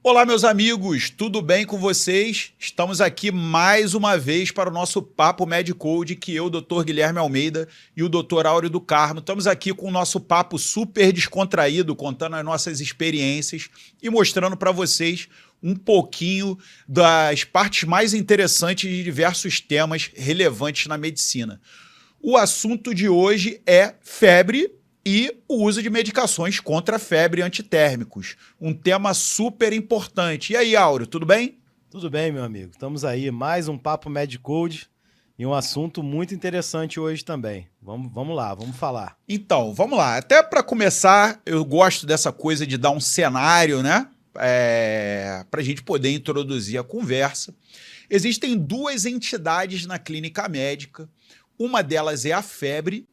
Olá, meus amigos, tudo bem com vocês? Estamos aqui mais uma vez para o nosso Papo MedCode, que eu, Dr. Guilherme Almeida e o Dr. Áureo do Carmo. Estamos aqui com o nosso papo super descontraído, contando as nossas experiências e mostrando para vocês um pouquinho das partes mais interessantes de diversos temas relevantes na medicina. O assunto de hoje é febre e o uso de medicações contra a febre antitérmicos. Um tema super importante. E aí, Áureo, tudo bem? Tudo bem, meu amigo. Estamos aí, mais um Papo MedCode e um assunto muito interessante hoje também. Vamos lá, vamos falar. Então, vamos lá. Até para começar, eu gosto dessa coisa de dar um cenário, né? Para a gente poder introduzir a conversa. Existem duas entidades na clínica médica. Uma delas é a febre,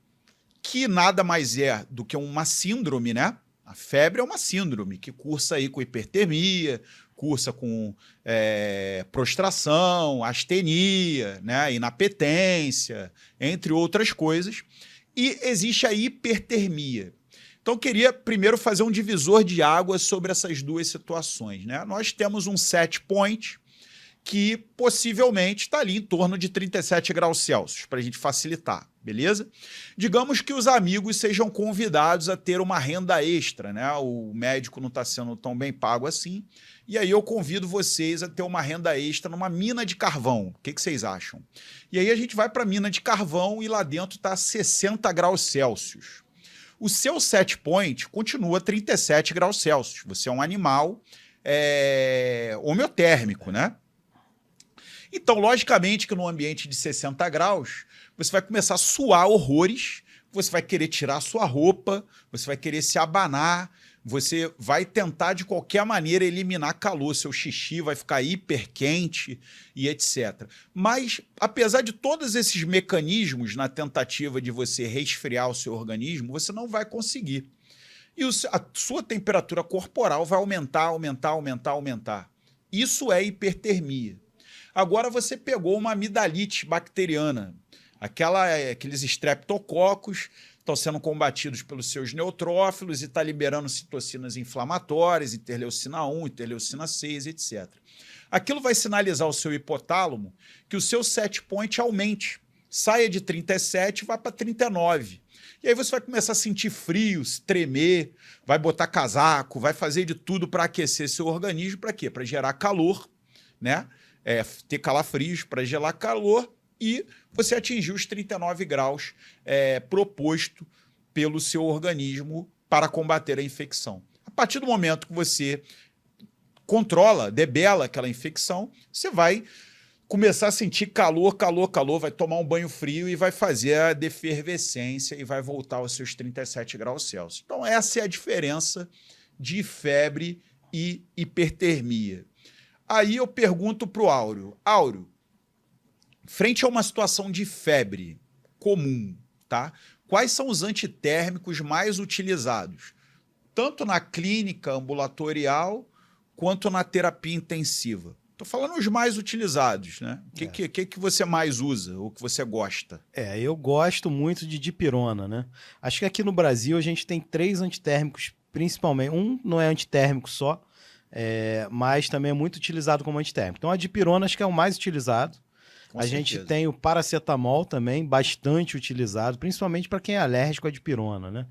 que nada mais é do que uma síndrome, né? A febre é uma síndrome que cursa aí com hipertermia, cursa com prostração, astenia, né? Inapetência, entre outras coisas. E existe a hipertermia. Então, eu queria primeiro fazer um divisor de águas sobre essas duas situações, né? Nós temos um set point que possivelmente está ali em torno de 37 graus Celsius, para a gente facilitar, beleza? Digamos que os amigos sejam convidados a ter uma renda extra, né? O médico não está sendo tão bem pago assim, e aí eu convido vocês a ter uma renda extra numa mina de carvão. O que vocês acham? E aí a gente vai para a mina de carvão e lá dentro está 60 graus Celsius. O seu set point continua 37 graus Celsius. Você é um animal homeotérmico, né? Então, logicamente que no ambiente de 60 graus, você vai começar a suar horrores, você vai querer tirar a sua roupa, você vai querer se abanar, você vai tentar de qualquer maneira eliminar calor, seu xixi vai ficar hiper quente e etc. Mas, apesar de todos esses mecanismos na tentativa de você resfriar o seu organismo, você não vai conseguir. E a sua temperatura corporal vai aumentar. Isso é hipertermia. Agora você pegou uma amidalite bacteriana, aqueles estreptococos estão sendo combatidos pelos seus neutrófilos e está liberando citocinas inflamatórias, interleucina 1, interleucina 6, etc. Aquilo vai sinalizar ao seu hipotálamo que o seu set point aumente, saia de 37 e vá para 39. E aí você vai começar a sentir frio, se tremer, vai botar casaco, vai fazer de tudo para aquecer seu organismo, para quê? Para gerar calor, né? Ter calafrios para gelar calor e você atingir os 39 graus proposto pelo seu organismo para combater a infecção. A partir do momento que você controla, debela aquela infecção, você vai começar a sentir calor, vai tomar um banho frio e vai fazer a defervescência e vai voltar aos seus 37 graus Celsius. Então essa é a diferença de febre e hipertermia. Aí eu pergunto para o Áureo. Áureo, frente a uma situação de febre comum, tá? Quais são os antitérmicos mais utilizados? Tanto na clínica ambulatorial quanto na terapia intensiva. Estou falando os mais utilizados, né? O que você mais usa ou que você gosta? Eu gosto muito de dipirona, né? Acho que aqui no Brasil a gente tem 3 antitérmicos, principalmente. Um não é antitérmico só, mas também é muito utilizado como antitérmico. Então a dipirona acho que é o mais utilizado. Com a certeza. Gente tem o paracetamol também, bastante utilizado, principalmente para quem é alérgico à dipirona, né?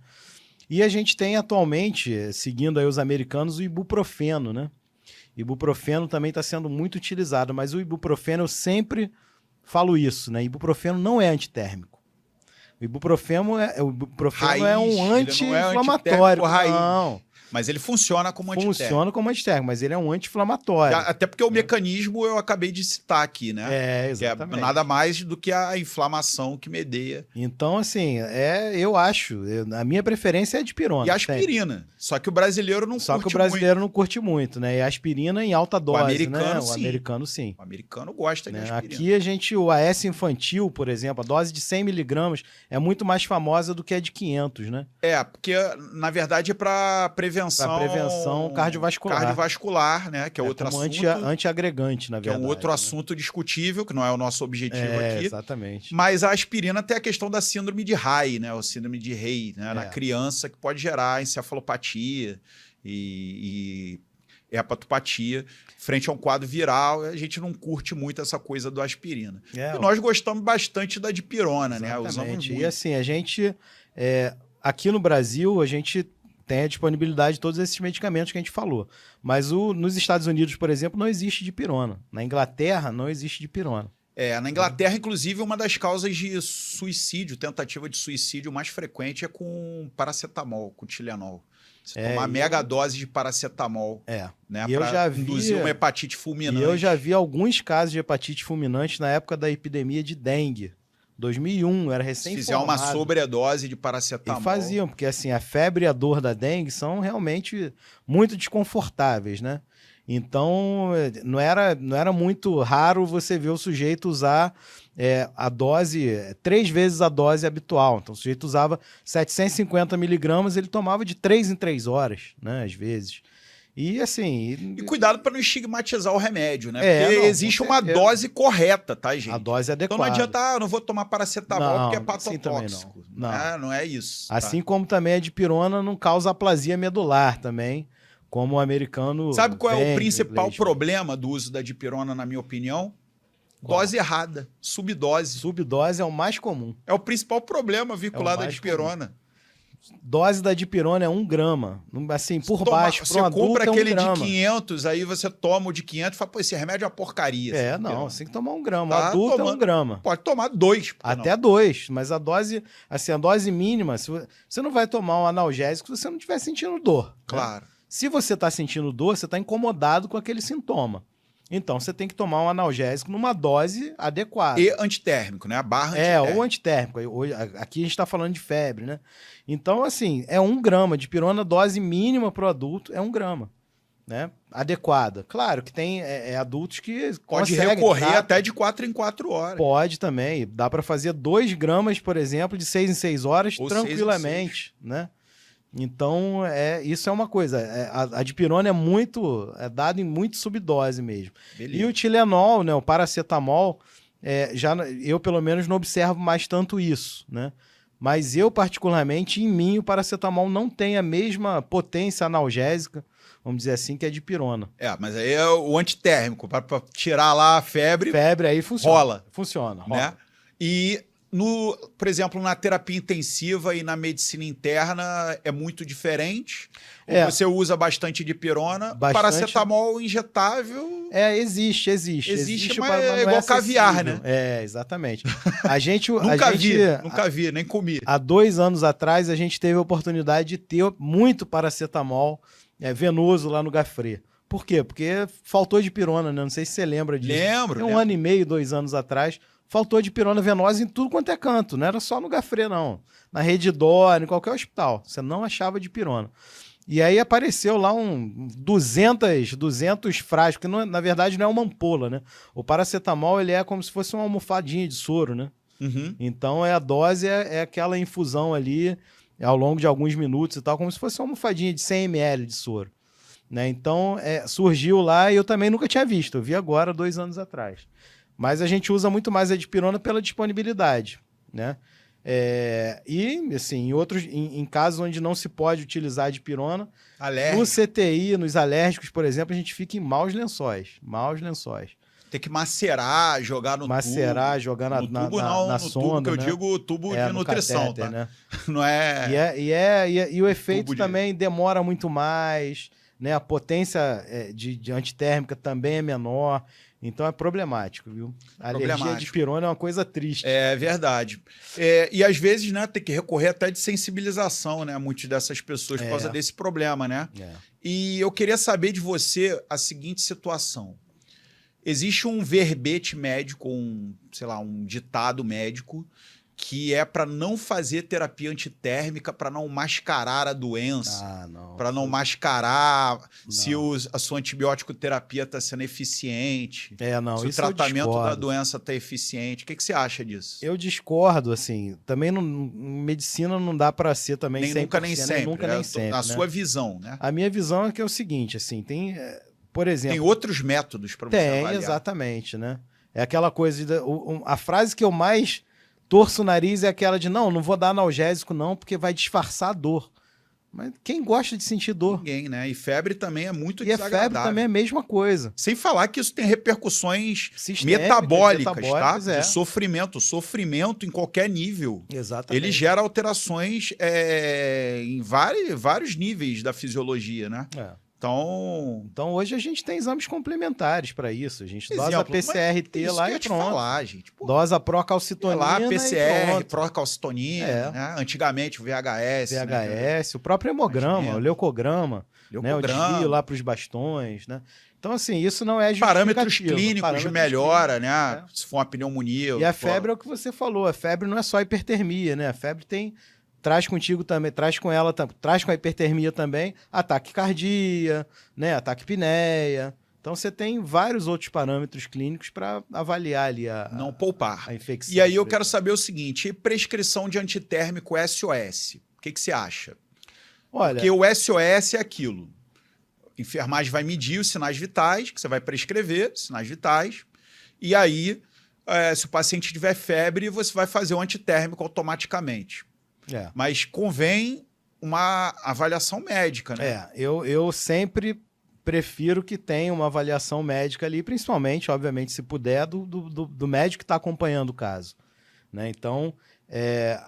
E a gente tem atualmente, seguindo aí os americanos, o ibuprofeno, né? Ibuprofeno também está sendo muito utilizado, mas o ibuprofeno eu sempre falo isso, né? Ibuprofeno não é antitérmico. O ibuprofeno é um anti-inflamatório. Não. Mas ele funciona como antitérmico. Funciona como antitérmico, mas ele é um anti-inflamatório. Até porque o mecanismo eu acabei de citar aqui, né? Exatamente. Que é nada mais do que a inflamação que medeia. Então, assim, eu acho, a minha preferência é a dipirona. E a aspirina. Tem. Só que o brasileiro não curte muito. Só que o brasileiro não curte muito, né? E a aspirina em alta dose, o americano, né? Sim. O americano, sim. O americano gosta de aspirina. Aqui o AS infantil, por exemplo, a dose de 100 miligramas é muito mais famosa do que a de 500, né? Porque, na verdade, é para prevenção cardiovascular. Cardiovascular, né? Que é outro assunto. Antiagregante, na verdade. Que é um outro assunto discutível, que não é o nosso objetivo aqui. Exatamente. Mas a aspirina tem a questão da síndrome de Rey, né? O síndrome de Rey, né? Na criança, que pode gerar encefalopatia e hepatopatia, frente a um quadro viral, a gente não curte muito essa coisa do aspirina. É, E nós gostamos bastante da dipirona, né? Usamos exatamente. muito. E assim, a gente, aqui no Brasil, a gente tem a disponibilidade de todos esses medicamentos que a gente falou. Mas nos Estados Unidos, por exemplo, não existe dipirona. Na Inglaterra, não existe dipirona. Na Inglaterra, inclusive, uma das causas de suicídio, tentativa de suicídio mais frequente é com paracetamol, com Tilenol. Você tomar mega dose de paracetamol, né, para induzir uma hepatite fulminante. E eu já vi alguns casos de hepatite fulminante na época da epidemia de dengue. 2001, era recém-formado. Se fizer uma sobredose de paracetamol. E faziam, porque assim, a febre e a dor da dengue são realmente muito desconfortáveis, né? Então, não era muito raro você ver o sujeito usar a dose, 3 vezes a dose habitual. Então, o sujeito usava 750 miligramas, ele tomava de 3 em 3 horas, né? Às vezes. E assim... E cuidado para não estigmatizar o remédio, né? Porque não, existe uma dose correta, tá, gente? A dose adequada. Então não adianta, eu não vou tomar paracetamol porque é assim patotóxico. Não é isso. Assim como também a dipirona não causa aplasia medular também, como o americano... Sabe qual é o principal problema do uso da dipirona, na minha opinião? Dose errada, subdose. Subdose é o mais comum. É o principal problema vinculado à dipirona. Dose da dipirona é 1 grama. Assim, por baixo, para um adulto compra aquele é 1 grama. de 500, aí você toma o de 500 e fala, pô, esse remédio é uma porcaria. Você tem que tomar 1 grama. Tá, adulto é 1 grama. Pode tomar 2. Até 2, mas a dose, assim, a dose mínima, você não vai tomar um analgésico se você não estiver sentindo dor. Claro. Né? Se você está sentindo dor, você está incomodado com aquele sintoma. Então, você tem que tomar um analgésico numa dose adequada. E antitérmico, né? A barra antitérmico. Ou antitérmico. Aqui a gente está falando de febre, né? Então, assim, é 1 grama. Dipirona, dose mínima para o adulto é 1 grama. Né? Adequada. Claro que tem adultos que pode recorrer até de 4 em 4 horas. Pode também. Dá para fazer 2 gramas, por exemplo, de 6 em 6 horas, ou tranquilamente, 6 né? Então, isso é uma coisa. A dipirona é dado em muito subdose mesmo. Beleza. E o Tilenol, né, o paracetamol, eu pelo menos não observo mais tanto isso, né? Mas eu, particularmente, em mim, o paracetamol não tem a mesma potência analgésica, vamos dizer assim, que a dipirona. Mas aí é o antitérmico, para tirar lá a febre. Febre aí funciona. Rola. Funciona. Né? E... por exemplo, na terapia intensiva e na medicina interna é muito diferente. Você usa bastante dipirona. Paracetamol injetável... Existe, mas é igual caviar, né? Exatamente. A gente... Nunca vi, nem comi. Há 2 anos atrás, a gente teve a oportunidade de ter muito paracetamol venoso lá no Gafré. Por quê? Porque faltou dipirona, né? Não sei se você lembra disso. Lembro. 1 ano e meio, 2 anos atrás... faltou dipirona venosa em tudo quanto é canto. Não era só no Gafré, não. Na Rede Dó, em qualquer hospital. Você não achava dipirona. E aí apareceu lá 200 frascos, que na verdade não é uma ampola, né? O paracetamol, ele é como se fosse uma almofadinha de soro, né? Uhum. Então, a dose é aquela infusão ali, ao longo de alguns minutos e tal, como se fosse uma almofadinha de 100 ml de soro. Né? Então, surgiu lá e eu também nunca tinha visto. Eu vi agora, 2 anos atrás. Mas a gente usa muito mais a dipirona pela disponibilidade, né? E, assim, em casos onde não se pode utilizar a dipirona, no CTI, nos alérgicos, por exemplo, a gente fica em maus lençóis. Tem que macerar, jogar no tubo. Jogar na sonda. Tubo, que eu digo tubo de nutrição, catéter, tá? Né? Não é... E o efeito também demora muito mais, né? A potência de antitérmica também é menor. Então é problemático, viu? A alergia de dipirona é uma coisa triste. É verdade. E às vezes, né, tem que recorrer até de sensibilização, né? Muitas dessas pessoas por causa desse problema, né? E eu queria saber de você a seguinte situação. Existe um verbete médico, um ditado médico, que é para não fazer terapia antitérmica, para não mascarar a doença, para não mascarar se a sua antibiótico terapia está sendo eficiente, se o tratamento da doença está eficiente. O que você acha disso? Eu discordo, assim. Também medicina não dá para ser também nem 100%, nunca nem sempre. Nunca, nem sempre, na né? sua visão, né? A minha visão é que é o seguinte, assim, tem, por exemplo... Tem outros métodos para você avaliar. Tem, exatamente, né? É aquela coisa... a frase que eu mais... torço o nariz é aquela de não vou dar analgésico não, porque vai disfarçar a dor. Mas quem gosta de sentir dor? Ninguém, né? E febre também é muito E a desagradável. febre também é a mesma coisa. Sem falar que isso tem repercussões Sistêmicas, metabólicas, tá? é. De sofrimento. Sofrimento em qualquer nível. Exatamente. Ele gera alterações em vários níveis da fisiologia, né? Então hoje a gente tem exames complementares para isso. A gente dosa Exemplo, PCR-T lá e pronto. Falar, gente. Pô, dosa procalcitonina lá, e PCR, pronto. procalcitonina, né? Antigamente o VHS. VHS, né? O próprio hemograma, o leucograma, né? O desvio lá para os bastões, né? Então, assim, isso não é justificativo. Parâmetros clínicos melhora, né? Se for uma pneumonia. E a febre é o que você falou. A febre não é só hipertermia, né? A febre traz contigo também, traz com a hipertermia também, ataque cardíaco, né? Ataque apneia. Então você tem vários outros parâmetros clínicos para avaliar ali não poupar a infecção. E aí eu quero saber o seguinte: prescrição de antitérmico SOS. O que você acha? Olha, porque o SOS é aquilo. A enfermagem vai medir os sinais vitais, que você vai prescrever, sinais vitais, e aí, se o paciente tiver febre, você vai fazer o antitérmico automaticamente. Mas convém uma avaliação médica, né? Eu sempre prefiro que tenha uma avaliação médica ali, principalmente, obviamente, se puder, do médico que está acompanhando o caso, né? Então,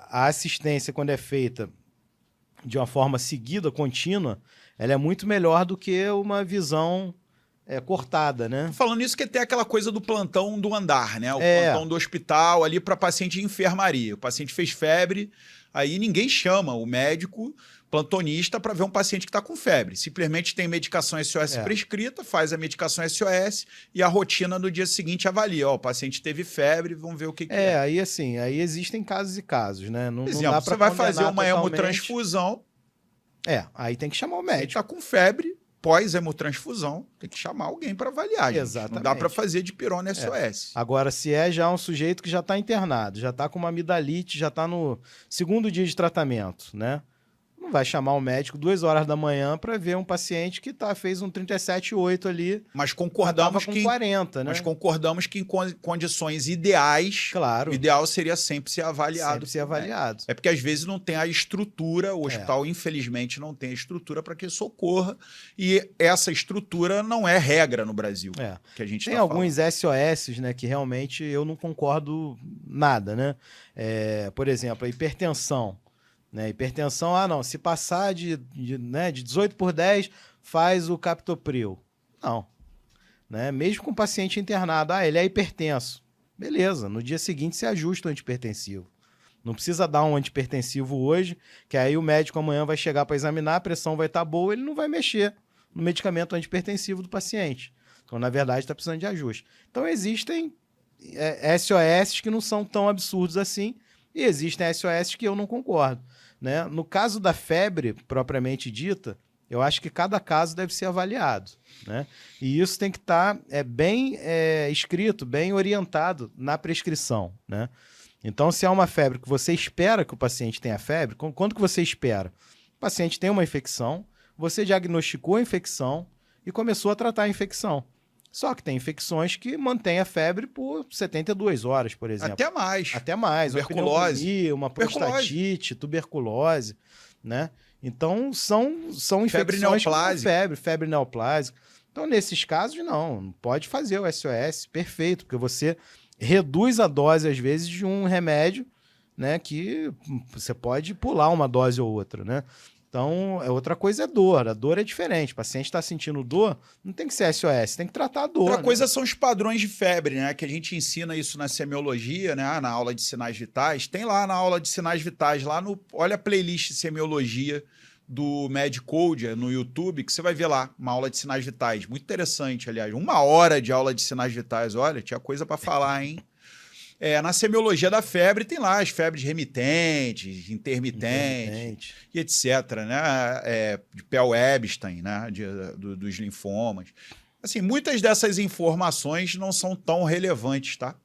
a assistência, quando é feita de uma forma seguida, contínua, ela é muito melhor do que uma visão cortada, né? Falando isso, que tem aquela coisa do plantão do andar, né? O plantão do hospital ali para paciente de enfermaria. O paciente fez febre, aí ninguém chama o médico plantonista para ver um paciente que está com febre. Simplesmente tem medicação SOS prescrita, faz a medicação SOS e a rotina no dia seguinte avalia. O paciente teve febre, vamos ver o que é. Aí assim, aí existem casos e casos, né? Não exemplo, dá pra você vai fazer uma totalmente hemotransfusão. Aí tem que chamar o médico. Está com febre, pós-hemotransfusão, tem que chamar alguém para avaliar. Gente. Exatamente. Não dá para fazer de pirona SOS. Agora, se é já um sujeito que já está internado, já está com uma amidalite, já está no 2º dia de tratamento, né? Não vai chamar o médico 2 horas da manhã para ver um paciente que fez um 37,8 ali. Mas concordamos com 40, né? Mas concordamos que em condições ideais, claro, o ideal seria sempre ser avaliado. Sempre ser avaliado. É porque às vezes não tem a estrutura, o hospital infelizmente não tem a estrutura para que socorra, e essa estrutura não é regra no Brasil. Que a gente tem alguns SOS, né, que realmente eu não concordo nada, né? Por exemplo, a hipertensão. Né? Hipertensão, não, se passar de 18/10, faz o captopril. Não. Né? Mesmo com o paciente internado, ele é hipertenso. Beleza, no dia seguinte se ajusta o antihipertensivo. Não precisa dar um antihipertensivo hoje, que aí o médico amanhã vai chegar para examinar, a pressão vai estar boa, ele não vai mexer no medicamento antihipertensivo do paciente. Então, na verdade, está precisando de ajuste. Então, existem SOS que não são tão absurdos assim, e existem SOS que eu não concordo. Né? No caso da febre, propriamente dita, eu acho que cada caso deve ser avaliado. Né? E isso tem que estar bem escrito, bem orientado na prescrição. Né? Então, se há uma febre que você espera que o paciente tenha febre, quando que você espera? O paciente tem uma infecção, você diagnosticou a infecção e começou a tratar a infecção. Só que tem infecções que mantêm a febre por 72 horas, por exemplo. Até mais. Até mais. Tuberculose. Uma prostatite, tuberculose, né? Então, são infecções com febre neoplásica. Então, nesses casos, não pode fazer o SOS, perfeito, porque você reduz a dose, às vezes, de um remédio, né? Que você pode pular uma dose ou outra, né? Então, outra coisa é dor. A dor é diferente. O paciente está sentindo dor, não tem que ser SOS, tem que tratar a dor. Outra coisa são os padrões de febre, né? Que a gente ensina isso na semiologia, né? Na aula de sinais vitais. Tem lá na aula de sinais vitais, olha a playlist semiologia do MedCode no YouTube, que você vai ver lá uma aula de sinais vitais. Muito interessante, aliás. 1 hora de aula de sinais vitais. Olha, tinha coisa para falar, hein? Na semiologia da febre tem lá as febres remitentes, intermitentes e etc, né? De Pell-Epstein, né? Dos linfomas. Assim, muitas dessas informações não são tão relevantes, tá?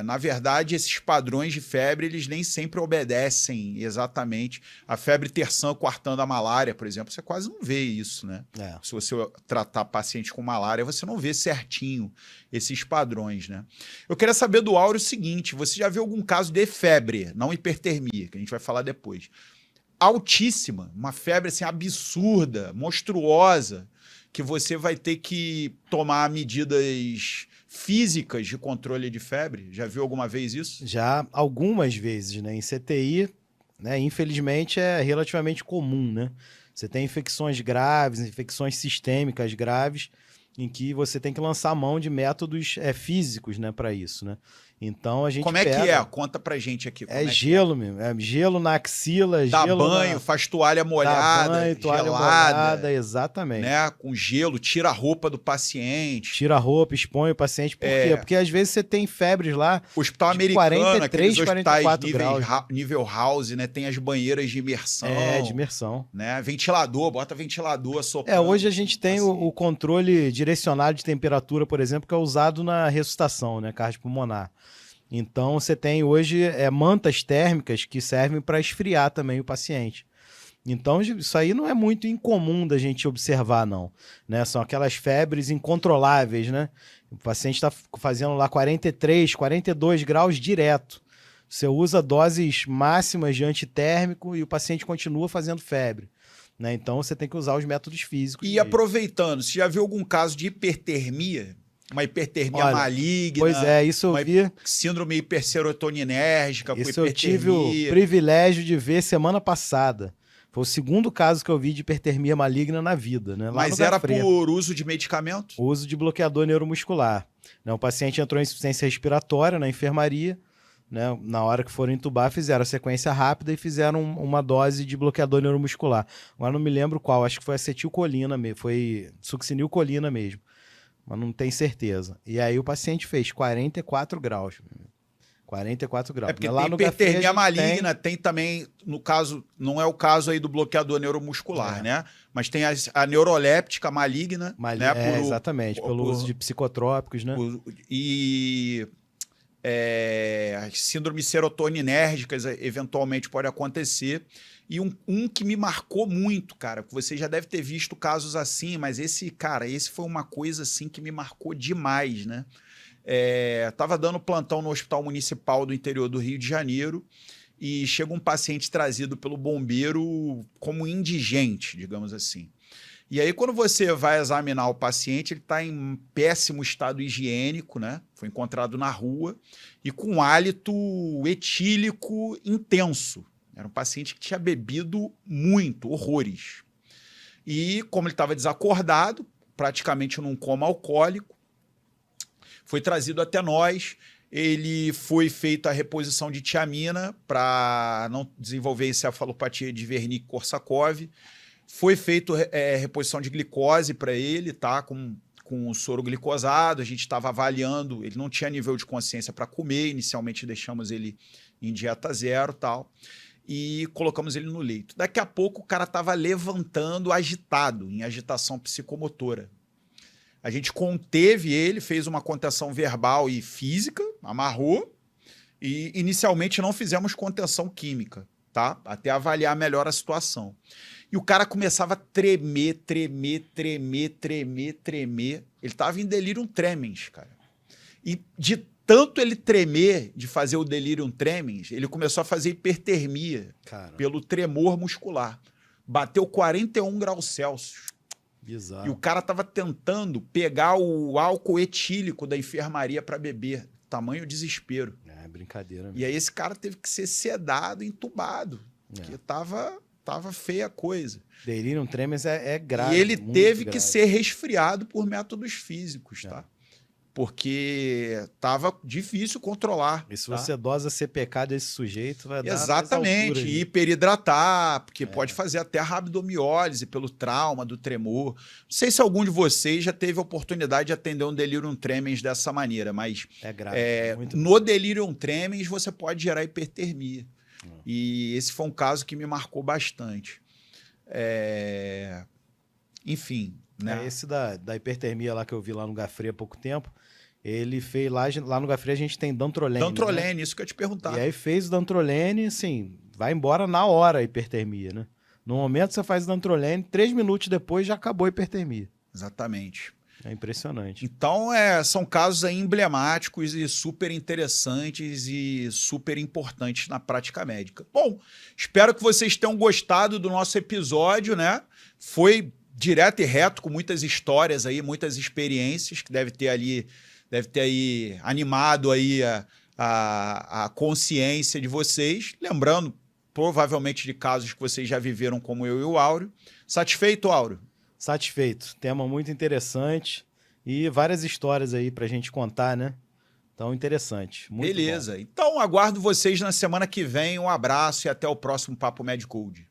Na verdade, esses padrões de febre, eles nem sempre obedecem exatamente. A febre terçã coartando a malária, por exemplo, você quase não vê isso, né? Se você tratar paciente com malária, você não vê certinho esses padrões, né? Eu queria saber do Áureo o seguinte: você já viu algum caso de febre, não hipertermia, que a gente vai falar depois, altíssima, uma febre assim, absurda, monstruosa, que você vai ter que tomar medidas físicas de controle de febre. Já viu alguma vez isso? Já algumas vezes, né? Em CTI, né? Infelizmente é relativamente comum, né? Você tem infecções graves, infecções sistêmicas graves, em que você tem que lançar mão de métodos físicos, né, para isso, né? Então a gente Como é que é? Conta pra gente aqui. Como é gelo, mesmo. É gelo na axila, dá gelo banho, faz toalha molhada, dá banho, toalha gelada, molhada, exatamente. né? Com gelo, tira a roupa do paciente. Tira a roupa, expõe o paciente. Por quê? Porque às vezes você tem febres lá Hospital de americano, 43, aqueles hospitais 44 graus. nível house, né? Tem as banheiras de imersão. De imersão. Né? Ventilador, bota ventilador soprando. Hoje a gente tem o controle direcionado de temperatura, por exemplo, que é usado na ressuscitação, né? Cardiopulmonar. Então, você tem hoje mantas térmicas que servem para esfriar também o paciente. Então, isso aí não é muito incomum da gente observar, não. Né? São aquelas febres incontroláveis, né? O paciente está fazendo lá 43, 42 graus direto. Você usa doses máximas de antitérmico e o paciente continua fazendo febre. Né? Então, você tem que usar os métodos físicos. E aproveitando, você já viu algum caso de hipertermia? Uma hipertermia maligna. Pois é, isso eu vi. Síndrome hiperserotoninérgica com Isso hipertermia. Eu tive o privilégio de ver semana passada. Foi o segundo caso que eu vi de hipertermia maligna na vida. Né? Lá Mas era por uso de medicamento? Uso de bloqueador neuromuscular. Né? O paciente entrou em insuficiência respiratória na enfermaria. Né? Na hora que foram entubar, fizeram a sequência rápida e fizeram uma dose de bloqueador neuromuscular. Agora não me lembro qual, acho que foi acetilcolina mesmo, foi succinilcolina mesmo. Mas não tenho certeza. E aí o paciente fez 44 graus. 44 graus. É porque lá tem hipertermia maligna, tem também, no caso, não é o caso aí do bloqueador neuromuscular, né? Mas tem a neuroléptica maligna, né? Exatamente, pelo uso de psicotrópicos, né? E as síndromes serotoninérgicas eventualmente pode acontecer. E um que me marcou muito, cara, que você já deve ter visto casos assim, mas esse foi uma coisa assim que me marcou demais, né? Tava dando plantão no Hospital Municipal do interior do Rio de Janeiro e chega um paciente trazido pelo bombeiro como indigente, digamos assim. E aí, quando você vai examinar o paciente, ele está em péssimo estado higiênico, né? Foi encontrado na rua e com hálito etílico intenso. Era um paciente que tinha bebido muito, horrores. E como ele estava desacordado, praticamente num coma alcoólico, foi trazido até nós. Ele foi feita a reposição de tiamina para não desenvolver encefalopatia de Wernicke-Korsakoff. Foi feita reposição de glicose para ele, tá? Com o soro glicosado. A gente estava avaliando, ele não tinha nível de consciência para comer. Inicialmente deixamos ele em dieta zero, tal. E colocamos ele no leito. Daqui a pouco o cara estava levantando agitado, em agitação psicomotora. A gente conteve ele, fez uma contenção verbal e física, amarrou, e inicialmente não fizemos contenção química, tá? Até avaliar melhor a situação. E o cara começava a tremer. Ele estava em delirium tremens, cara. E de tanto ele tremer, de fazer o delirium tremens, ele começou a fazer hipertermia pelo tremor muscular. Bateu 41 graus Celsius. Bizarro. E o cara estava tentando pegar o álcool etílico da enfermaria para beber. Tamanho desespero. É brincadeira mesmo. E aí esse cara teve que ser sedado, entubado. Porque tava feia a coisa. Delirium tremens é grave. E ele teve que ser resfriado por métodos físicos, tá? Porque tava difícil controlar. E se você dosa CPK desse sujeito, vai dar exatamente, e hiperidratar, porque pode fazer até a rabdomiólise pelo trauma do tremor. Não sei se algum de vocês já teve a oportunidade de atender um delirium tremens dessa maneira, mas é grave, no delirium tremens você pode gerar hipertermia. E esse foi um caso que me marcou bastante. Enfim, né? Esse da hipertermia lá que eu vi lá no Gafre há pouco tempo, ele fez lá no Gafre a gente tem dantrolene. Dantrolene, né? Isso que eu ia te perguntar. E aí fez o dantrolene, assim, vai embora na hora a hipertermia, né? No momento você faz o dantrolene, 3 minutos depois já acabou a hipertermia. Exatamente. É impressionante. Então, são casos aí emblemáticos e super interessantes e super importantes na prática médica. Bom, espero que vocês tenham gostado do nosso episódio, né? Foi direto e reto, com muitas histórias aí, muitas experiências, que deve ter aí animado aí a consciência de vocês. Lembrando, provavelmente, de casos que vocês já viveram, como eu e o Áureo. Satisfeito, Áureo? Satisfeito. Tema muito interessante e várias histórias aí pra gente contar, né? Então, interessante. Muito Beleza. bom. Então, aguardo vocês na semana que vem. Um abraço e até o próximo Papo Med Code.